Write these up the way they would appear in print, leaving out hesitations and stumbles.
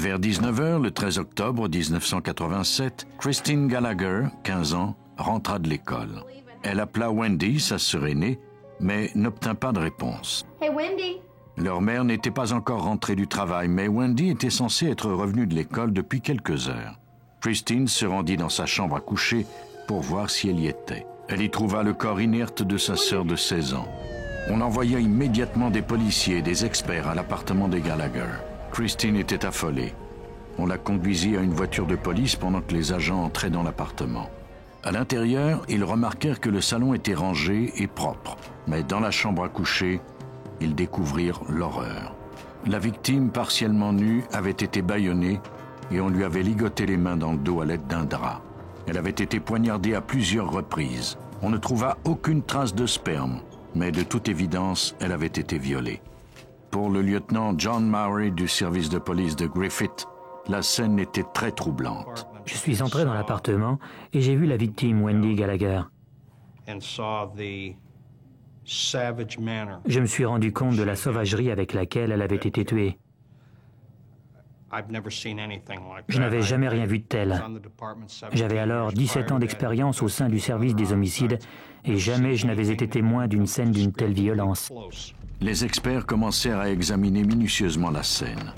Vers 19h, le 13 octobre 1987, Christine Gallagher, 15 ans, rentra de l'école. Elle appela Wendy, sa sœur aînée, mais n'obtint pas de réponse. Hey Wendy! Leur mère n'était pas encore rentrée du travail, mais Wendy était censée être revenue de l'école depuis quelques heures. Christine se rendit dans sa chambre à coucher pour voir si elle y était. Elle y trouva le corps inerte de sa sœur de 16 ans. On envoya immédiatement des policiers et des experts à l'appartement des Gallagher. Christine était affolée. On la conduisit à une voiture de police pendant que les agents entraient dans l'appartement. À l'intérieur, ils remarquèrent que le salon était rangé et propre. Mais dans la chambre à coucher, ils découvrirent l'horreur. La victime, partiellement nue, avait été bâillonnée et on lui avait ligoté les mains dans le dos à l'aide d'un drap. Elle avait été poignardée à plusieurs reprises. On ne trouva aucune trace de sperme, mais de toute évidence, elle avait été violée. Pour le lieutenant John Murray du service de police de Griffith, la scène était très troublante. Je suis entré dans l'appartement et j'ai vu la victime, Wendy Gallagher. Je me suis rendu compte de la sauvagerie avec laquelle elle avait été tuée. Je n'avais jamais rien vu de tel. J'avais alors 17 ans d'expérience au sein du service des homicides et jamais je n'avais été témoin d'une scène d'une telle violence. Les experts commencèrent à examiner minutieusement la scène.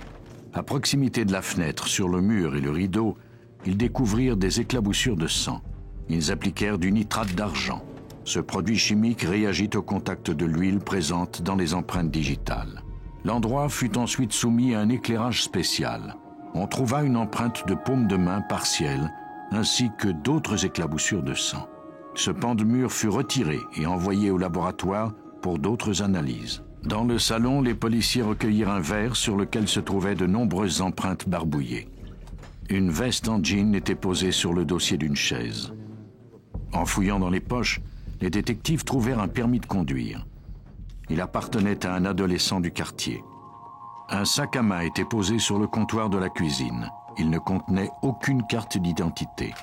À proximité de la fenêtre, sur le mur et le rideau, ils découvrirent des éclaboussures de sang. Ils appliquèrent du nitrate d'argent. Ce produit chimique réagit au contact de l'huile présente dans les empreintes digitales. L'endroit fut ensuite soumis à un éclairage spécial. On trouva une empreinte de paume de main partielle, ainsi que d'autres éclaboussures de sang. Ce pan de mur fut retiré et envoyé au laboratoire pour d'autres analyses. Dans le salon, les policiers recueillirent un verre sur lequel se trouvaient de nombreuses empreintes barbouillées. Une veste en jean était posée sur le dossier d'une chaise. En fouillant dans les poches, les détectives trouvèrent un permis de conduire. Il appartenait à un adolescent du quartier. Un sac à main était posé sur le comptoir de la cuisine. Il ne contenait aucune carte d'identité.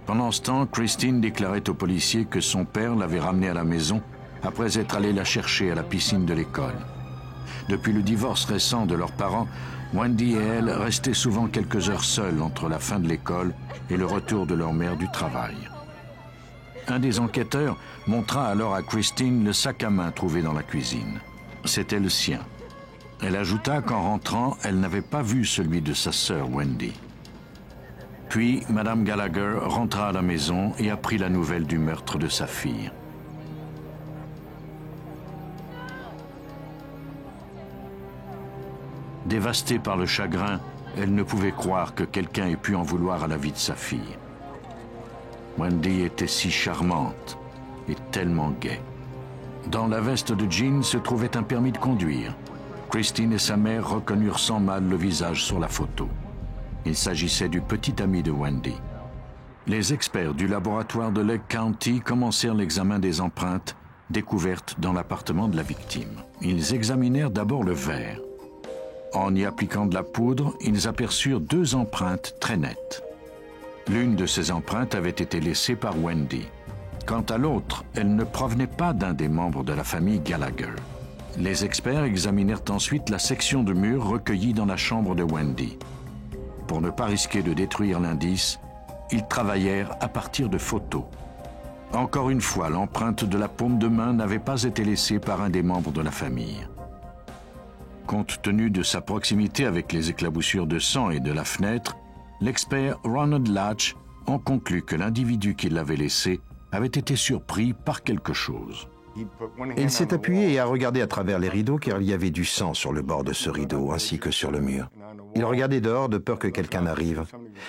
Pendant ce temps, Christine déclarait aux policiers que son père l'avait ramenée à la maison après être allé la chercher à la piscine de l'école. Depuis le divorce récent de leurs parents, Wendy et elle restaient souvent quelques heures seules entre la fin de l'école et le retour de leur mère du travail. Un des enquêteurs montra alors à Christine le sac à main trouvé dans la cuisine. C'était le sien. Elle ajouta qu'en rentrant, elle n'avait pas vu celui de sa sœur Wendy. Puis, Madame Gallagher rentra à la maison et apprit la nouvelle du meurtre de sa fille. Dévastée par le chagrin, elle ne pouvait croire que quelqu'un ait pu en vouloir à la vie de sa fille. Wendy était si charmante et tellement gaie. Dans la veste de jean se trouvait un permis de conduire. Christine et sa mère reconnurent sans mal le visage sur la photo. Il s'agissait du petit ami de Wendy. Les experts du laboratoire de Lake County commencèrent l'examen des empreintes découvertes dans l'appartement de la victime. Ils examinèrent d'abord le verre. En y appliquant de la poudre, ils aperçurent 2 empreintes très nettes. L'une de ces empreintes avait été laissée par Wendy. Quant à l'autre, elle ne provenait pas d'un des membres de la famille Gallagher. Les experts examinèrent ensuite la section de mur recueillie dans la chambre de Wendy. Pour ne pas risquer de détruire l'indice, ils travaillèrent à partir de photos. Encore une fois, l'empreinte de la paume de main n'avait pas été laissée par un des membres de la famille. Compte tenu de sa proximité avec les éclaboussures de sang et de la fenêtre, l'expert Ronald Latch en conclut que l'individu qui l'avait laissé avait été surpris par quelque chose. Il s'est appuyé et a regardé à travers les rideaux car il y avait du sang sur le bord de ce rideau ainsi que sur le mur. Il regardait dehors de peur que quelqu'un n'arrive.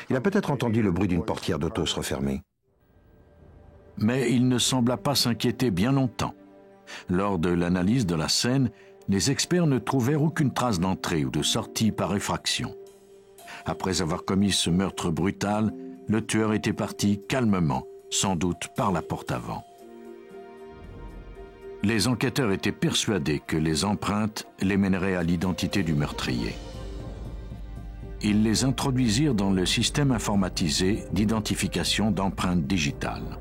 Il a peut-être entendu le bruit d'une portière d'auto se refermer. Mais il ne sembla pas s'inquiéter bien longtemps. Lors de l'analyse de la scène, les experts ne trouvèrent aucune trace d'entrée ou de sortie par effraction. Après avoir commis ce meurtre brutal, le tueur était parti calmement, sans doute par la porte avant. Les enquêteurs étaient persuadés que les empreintes les mèneraient à l'identité du meurtrier. Ils les introduisirent dans le système informatisé d'identification d'empreintes digitales.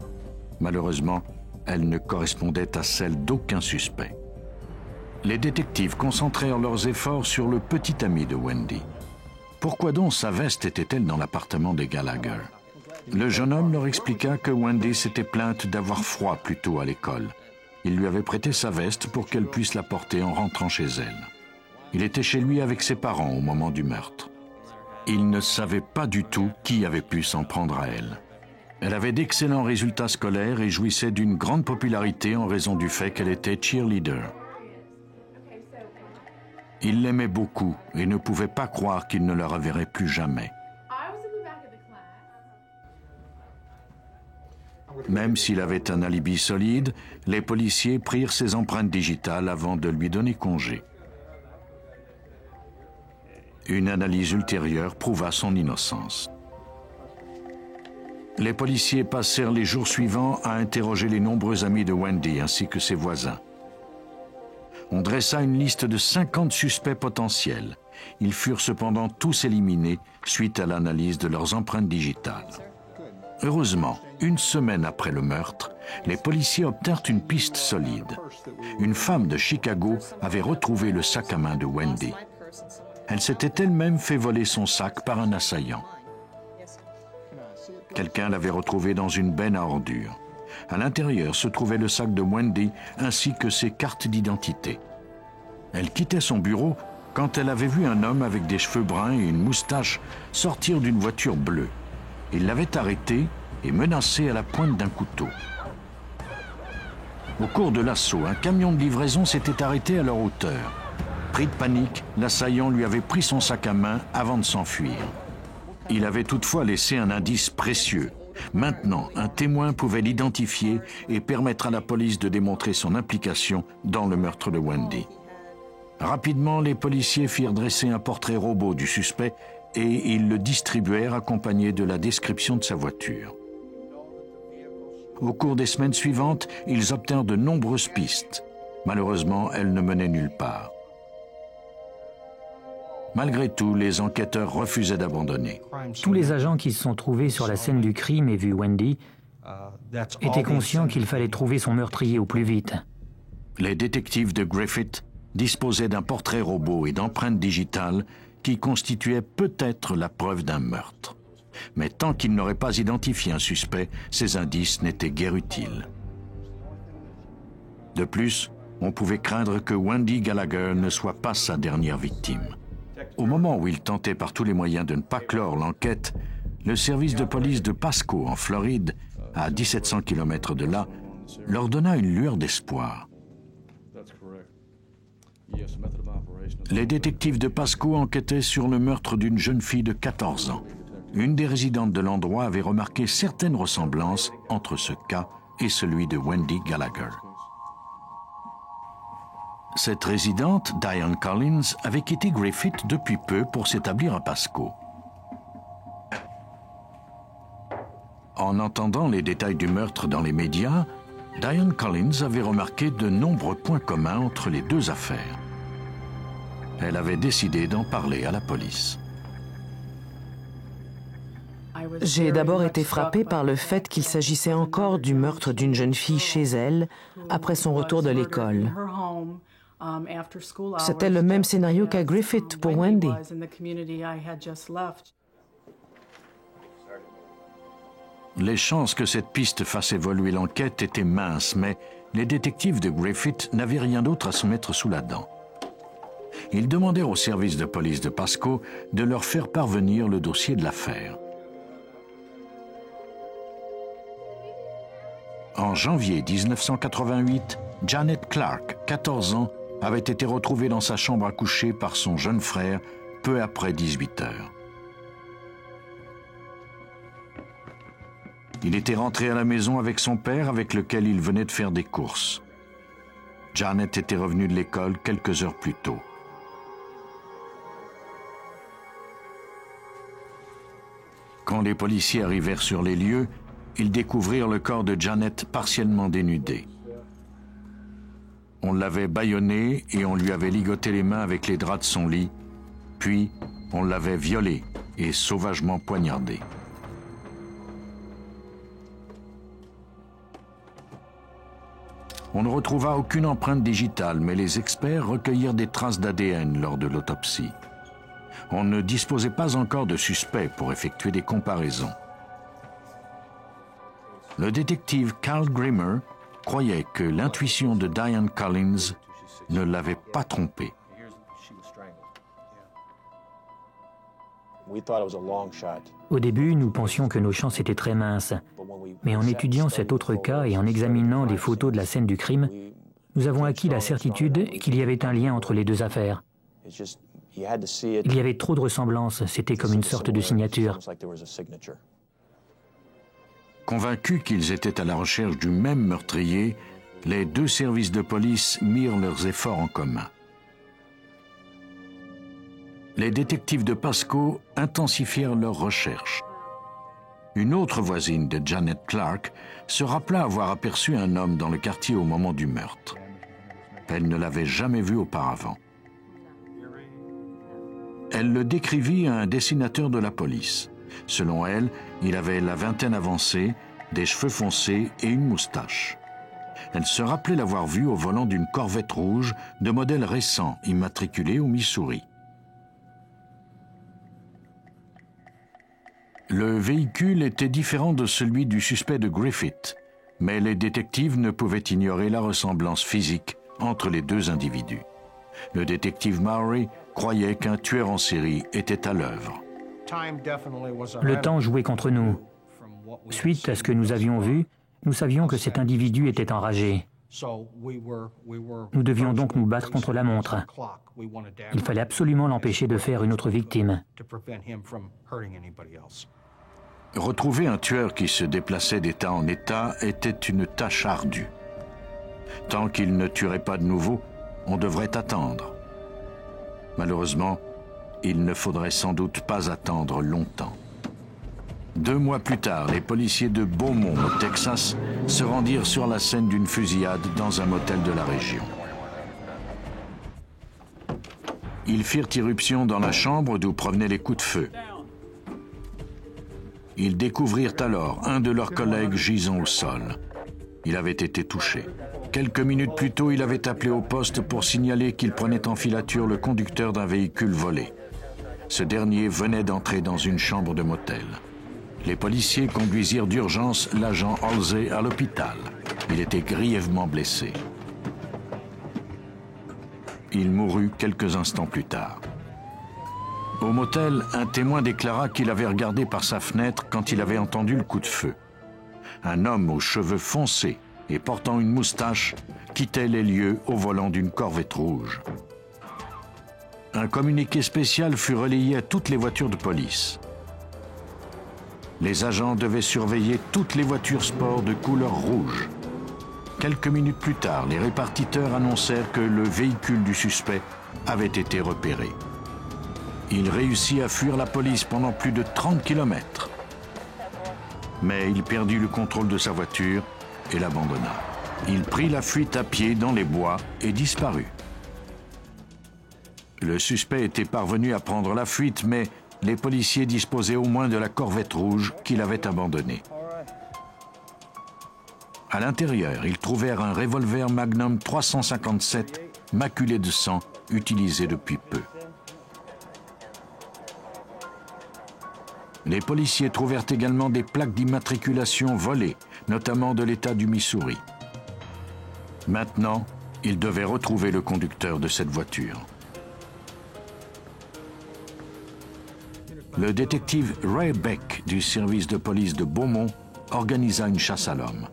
Malheureusement, elles ne correspondaient à celles d'aucun suspect. Les détectives concentrèrent leurs efforts sur le petit ami de Wendy. Pourquoi donc sa veste était-elle dans l'appartement des Gallagher? Le jeune homme leur expliqua que Wendy s'était plainte d'avoir froid plus tôt à l'école. Il lui avait prêté sa veste pour qu'elle puisse la porter en rentrant chez elle. Il était chez lui avec ses parents au moment du meurtre. Il ne savait pas du tout qui avait pu s'en prendre à elle. Elle avait d'excellents résultats scolaires et jouissait d'une grande popularité en raison du fait qu'elle était cheerleader. Il l'aimait beaucoup et ne pouvait pas croire qu'il ne la reverrait plus jamais. Même s'il avait un alibi solide, les policiers prirent ses empreintes digitales avant de lui donner congé. Une analyse ultérieure prouva son innocence. Les policiers passèrent les jours suivants à interroger les nombreux amis de Wendy ainsi que ses voisins. On dressa une liste de 50 suspects potentiels. Ils furent cependant tous éliminés suite à l'analyse de leurs empreintes digitales. Heureusement, une semaine après le meurtre, les policiers obtinrent une piste solide. Une femme de Chicago avait retrouvé le sac à main de Wendy. Elle s'était elle-même fait voler son sac par un assaillant. Quelqu'un l'avait retrouvé dans une benne à ordures. À l'intérieur se trouvait le sac de Wendy ainsi que ses cartes d'identité. Elle quittait son bureau quand elle avait vu un homme avec des cheveux bruns et une moustache sortir d'une voiture bleue. Il l'avait arrêté et menacé à la pointe d'un couteau. Au cours de l'assaut, un camion de livraison s'était arrêté à leur hauteur. Pris de panique, l'assaillant lui avait pris son sac à main avant de s'enfuir. Il avait toutefois laissé un indice précieux. Maintenant, un témoin pouvait l'identifier et permettre à la police de démontrer son implication dans le meurtre de Wendy. Rapidement, les policiers firent dresser un portrait robot du suspect et ils le distribuèrent accompagné de la description de sa voiture. Au cours des semaines suivantes, ils obtinrent de nombreuses pistes. Malheureusement, elles ne menaient nulle part. Malgré tout, les enquêteurs refusaient d'abandonner. Tous les agents qui se sont trouvés sur la scène du crime et vu Wendy étaient conscients qu'il fallait trouver son meurtrier au plus vite. Les détectives de Griffith disposaient d'un portrait robot et d'empreintes digitales qui constituaient peut-être la preuve d'un meurtre. Mais tant qu'ils n'auraient pas identifié un suspect, ces indices n'étaient guère utiles. De plus, on pouvait craindre que Wendy Gallagher ne soit pas sa dernière victime. Au moment où il tentait par tous les moyens de ne pas clore l'enquête, le service de police de Pasco, en Floride, à 1700 km de là, leur donna une lueur d'espoir. Les détectives de Pasco enquêtaient sur le meurtre d'une jeune fille de 14 ans. Une des résidentes de l'endroit avait remarqué certaines ressemblances entre ce cas et celui de Wendy Gallagher. Cette résidente, Diane Collins, avait quitté Griffith depuis peu pour s'établir à Pasco. En entendant les détails du meurtre dans les médias, Diane Collins avait remarqué de nombreux points communs entre les deux affaires. Elle avait décidé d'en parler à la police. J'ai d'abord été frappée par le fait qu'il s'agissait encore du meurtre d'une jeune fille chez elle après son retour de l'école. C'était le même scénario qu'à Griffith pour Wendy. Les chances que cette piste fasse évoluer l'enquête étaient minces, mais les détectives de Griffith n'avaient rien d'autre à se mettre sous la dent. Ils demandèrent au service de police de Pasco de leur faire parvenir le dossier de l'affaire. En janvier 1988, Janet Clark, 14 ans, avait été retrouvée dans sa chambre à coucher par son jeune frère peu après 18 heures. Il était rentré à la maison avec son père avec lequel il venait de faire des courses. Janet était revenue de l'école quelques heures plus tôt. Quand les policiers arrivèrent sur les lieux, ils découvrirent le corps de Janet partiellement dénudé. On l'avait bâillonnée et on lui avait ligoté les mains avec les draps de son lit, puis on l'avait violée et sauvagement poignardée. On ne retrouva aucune empreinte digitale, mais les experts recueillirent des traces d'ADN lors de l'autopsie. On ne disposait pas encore de suspects pour effectuer des comparaisons. Le détective Carl Grimmer croyait que l'intuition de Diane Collins ne l'avait pas trompé. Au début, nous pensions que nos chances étaient très minces. Mais en étudiant cet autre cas et en examinant des photos de la scène du crime, nous avons acquis la certitude qu'il y avait un lien entre les deux affaires. Il y avait trop de ressemblances, c'était comme une sorte de signature. Convaincus qu'ils étaient à la recherche du même meurtrier, les deux services de police mirent leurs efforts en commun. Les détectives de Pasco intensifièrent leurs recherches. Une autre voisine de Janet Clark se rappela avoir aperçu un homme dans le quartier au moment du meurtre. Elle ne l'avait jamais vu auparavant. Elle le décrivit à un dessinateur de la police. Selon elle, il avait la vingtaine avancée, des cheveux foncés et une moustache. Elle se rappelait l'avoir vu au volant d'une Corvette rouge de modèle récent, immatriculée au Missouri. Le véhicule était différent de celui du suspect de Griffith, mais les détectives ne pouvaient ignorer la ressemblance physique entre les deux individus. Le détective Mowry croyait qu'un tueur en série était à l'œuvre. Le temps jouait contre nous. Suite à ce que nous avions vu, nous savions que cet individu était enragé. Nous devions donc nous battre contre la montre. Il fallait absolument l'empêcher de faire une autre victime. Retrouver un tueur qui se déplaçait d'état en état était une tâche ardue. Tant qu'il ne tuerait pas de nouveau, on devrait attendre. Malheureusement, il ne faudrait sans doute pas attendre longtemps. 2 mois plus tard, les policiers de Beaumont, au Texas, se rendirent sur la scène d'une fusillade dans un motel de la région. Ils firent irruption dans la chambre d'où provenaient les coups de feu. Ils découvrirent alors un de leurs collègues gisant au sol. Il avait été touché. Quelques minutes plus tôt, il avait appelé au poste pour signaler qu'il prenait en filature le conducteur d'un véhicule volé. Ce dernier venait d'entrer dans une chambre de motel. Les policiers conduisirent d'urgence l'agent Halsey à l'hôpital. Il était grièvement blessé. Il mourut quelques instants plus tard. Au motel, un témoin déclara qu'il avait regardé par sa fenêtre quand il avait entendu le coup de feu. Un homme aux cheveux foncés et portant une moustache quittait les lieux au volant d'une Corvette rouge. Un communiqué spécial fut relayé à toutes les voitures de police. Les agents devaient surveiller toutes les voitures sport de couleur rouge. Quelques minutes plus tard, les répartiteurs annoncèrent que le véhicule du suspect avait été repéré. Il réussit à fuir la police pendant plus de 30 km. Mais il perdit le contrôle de sa voiture et l'abandonna. Il prit la fuite à pied dans les bois et disparut. Le suspect était parvenu à prendre la fuite, mais les policiers disposaient au moins de la Corvette rouge qu'il avait abandonnée. À l'intérieur, ils trouvèrent un revolver Magnum 357 maculé de sang, utilisé depuis peu. Les policiers trouvèrent également des plaques d'immatriculation volées, notamment de l'État du Missouri. Maintenant, ils devaient retrouver le conducteur de cette voiture. Le détective Ray Beck du service de police de Beaumont organisa une chasse à l'homme.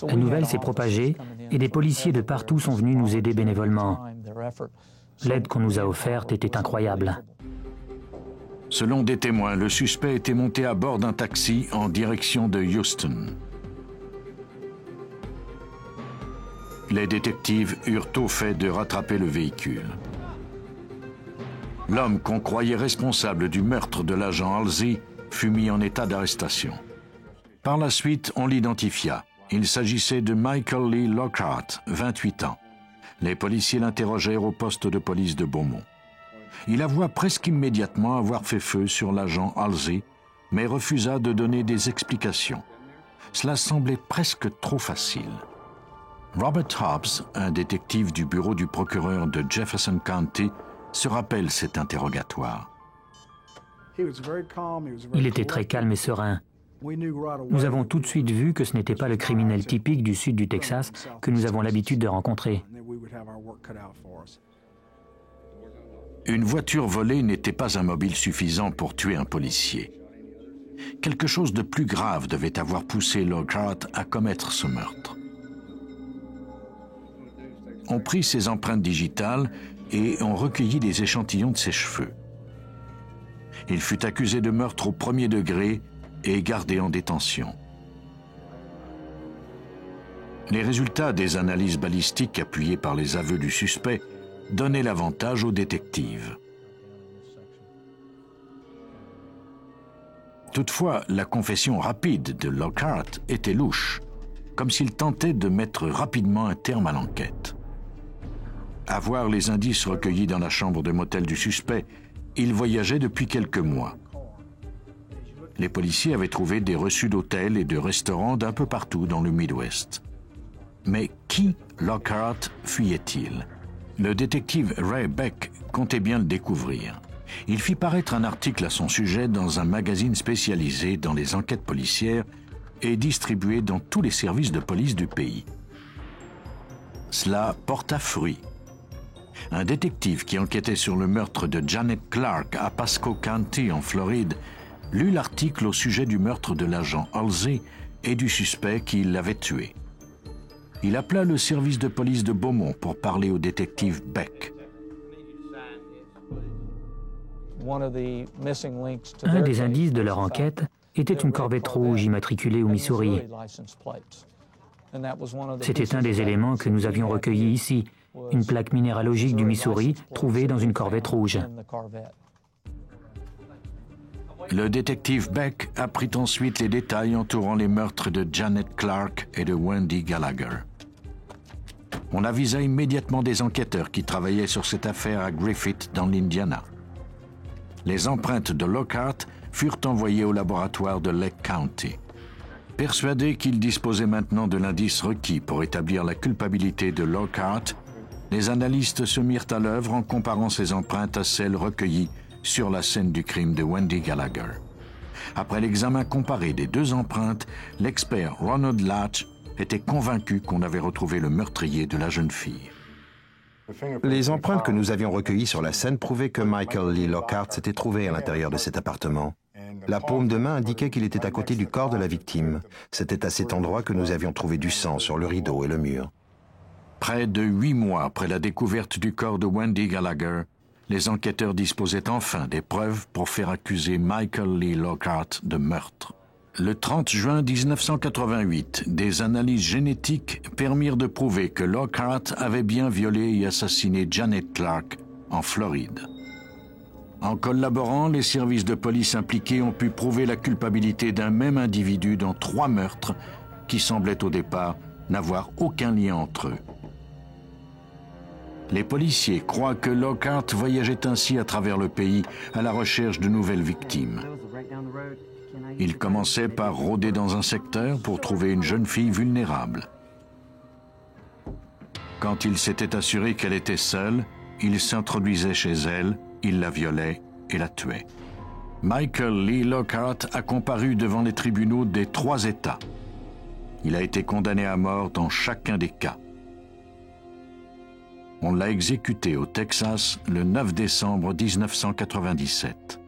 La nouvelle s'est propagée et des policiers de partout sont venus nous aider bénévolement. L'aide qu'on nous a offerte était incroyable. Selon des témoins, le suspect était monté à bord d'un taxi en direction de Houston. Les détectives eurent au fait de rattraper le véhicule. L'homme qu'on croyait responsable du meurtre de l'agent Halsey fut mis en état d'arrestation. Par la suite, on l'identifia. Il s'agissait de Michael Lee Lockhart, 28 ans. Les policiers l'interrogèrent au poste de police de Beaumont. Il avoua presque immédiatement avoir fait feu sur l'agent Halsey, mais refusa de donner des explications. Cela semblait presque trop facile. Robert Hobbs, un détective du bureau du procureur de Jefferson County, se rappelle cet interrogatoire. Il était très calme et serein. Nous avons tout de suite vu que ce n'était pas le criminel typique du sud du Texas que nous avons l'habitude de rencontrer. Une voiture volée n'était pas un mobile suffisant pour tuer un policier. Quelque chose de plus grave devait avoir poussé Lockhart à commettre ce meurtre. On prit ses empreintes digitales et on recueillit des échantillons de ses cheveux. Il fut accusé de meurtre au premier degré et gardé en détention. Les résultats des analyses balistiques appuyées par les aveux du suspect donnaient l'avantage aux détectives. Toutefois, la confession rapide de Lockhart était louche, comme s'il tentait de mettre rapidement un terme à l'enquête. À voir les indices recueillis dans la chambre de motel du suspect, il voyageait depuis quelques mois. Les policiers avaient trouvé des reçus d'hôtels et de restaurants d'un peu partout dans le Midwest. Mais qui Lockhart fuyait-il? Le détective Ray Beck comptait bien le découvrir. Il fit paraître un article à son sujet dans un magazine spécialisé dans les enquêtes policières et distribué dans tous les services de police du pays. Cela porta fruit. Un détective qui enquêtait sur le meurtre de Janet Clark à Pasco County en Floride lut l'article au sujet du meurtre de l'agent Halsey et du suspect qui l'avait tué. Il appela le service de police de Beaumont pour parler au détective Beck. Un des indices de leur enquête était une Corvette rouge immatriculée au Missouri. C'était un des éléments que nous avions recueillis ici, une plaque minéralogique du Missouri trouvée dans une Corvette rouge. Le détective Beck apprit ensuite les détails entourant les meurtres de Janet Clark et de Wendy Gallagher. On avisa immédiatement des enquêteurs qui travaillaient sur cette affaire à Griffith, dans l'Indiana. Les empreintes de Lockhart furent envoyées au laboratoire de Lake County. Persuadés qu'ils disposaient maintenant de l'indice requis pour établir la culpabilité de Lockhart, les analystes se mirent à l'œuvre en comparant ces empreintes à celles recueillies sur la scène du crime de Wendy Gallagher. Après l'examen comparé des deux empreintes, l'expert Ronald Latch était convaincu qu'on avait retrouvé le meurtrier de la jeune fille. Les empreintes que nous avions recueillies sur la scène prouvaient que Michael Lee Lockhart s'était trouvé à l'intérieur de cet appartement. La paume de main indiquait qu'il était à côté du corps de la victime. C'était à cet endroit que nous avions trouvé du sang sur le rideau et le mur. Près de 8 mois après la découverte du corps de Wendy Gallagher, les enquêteurs disposaient enfin des preuves pour faire accuser Michael Lee Lockhart de meurtre. Le 30 juin 1988, des analyses génétiques permirent de prouver que Lockhart avait bien violé et assassiné Janet Clark en Floride. En collaborant, les services de police impliqués ont pu prouver la culpabilité d'un même individu dans 3 meurtres qui semblaient au départ n'avoir aucun lien entre eux. Les policiers croient que Lockhart voyageait ainsi à travers le pays à la recherche de nouvelles victimes. Il commençait par rôder dans un secteur pour trouver une jeune fille vulnérable. Quand il s'était assuré qu'elle était seule, il s'introduisait chez elle, il la violait et la tuait. Michael Lee Lockhart a comparu devant les tribunaux des 3 États. Il a été condamné à mort dans chacun des cas. On l'a exécuté au Texas le 9 décembre 1997.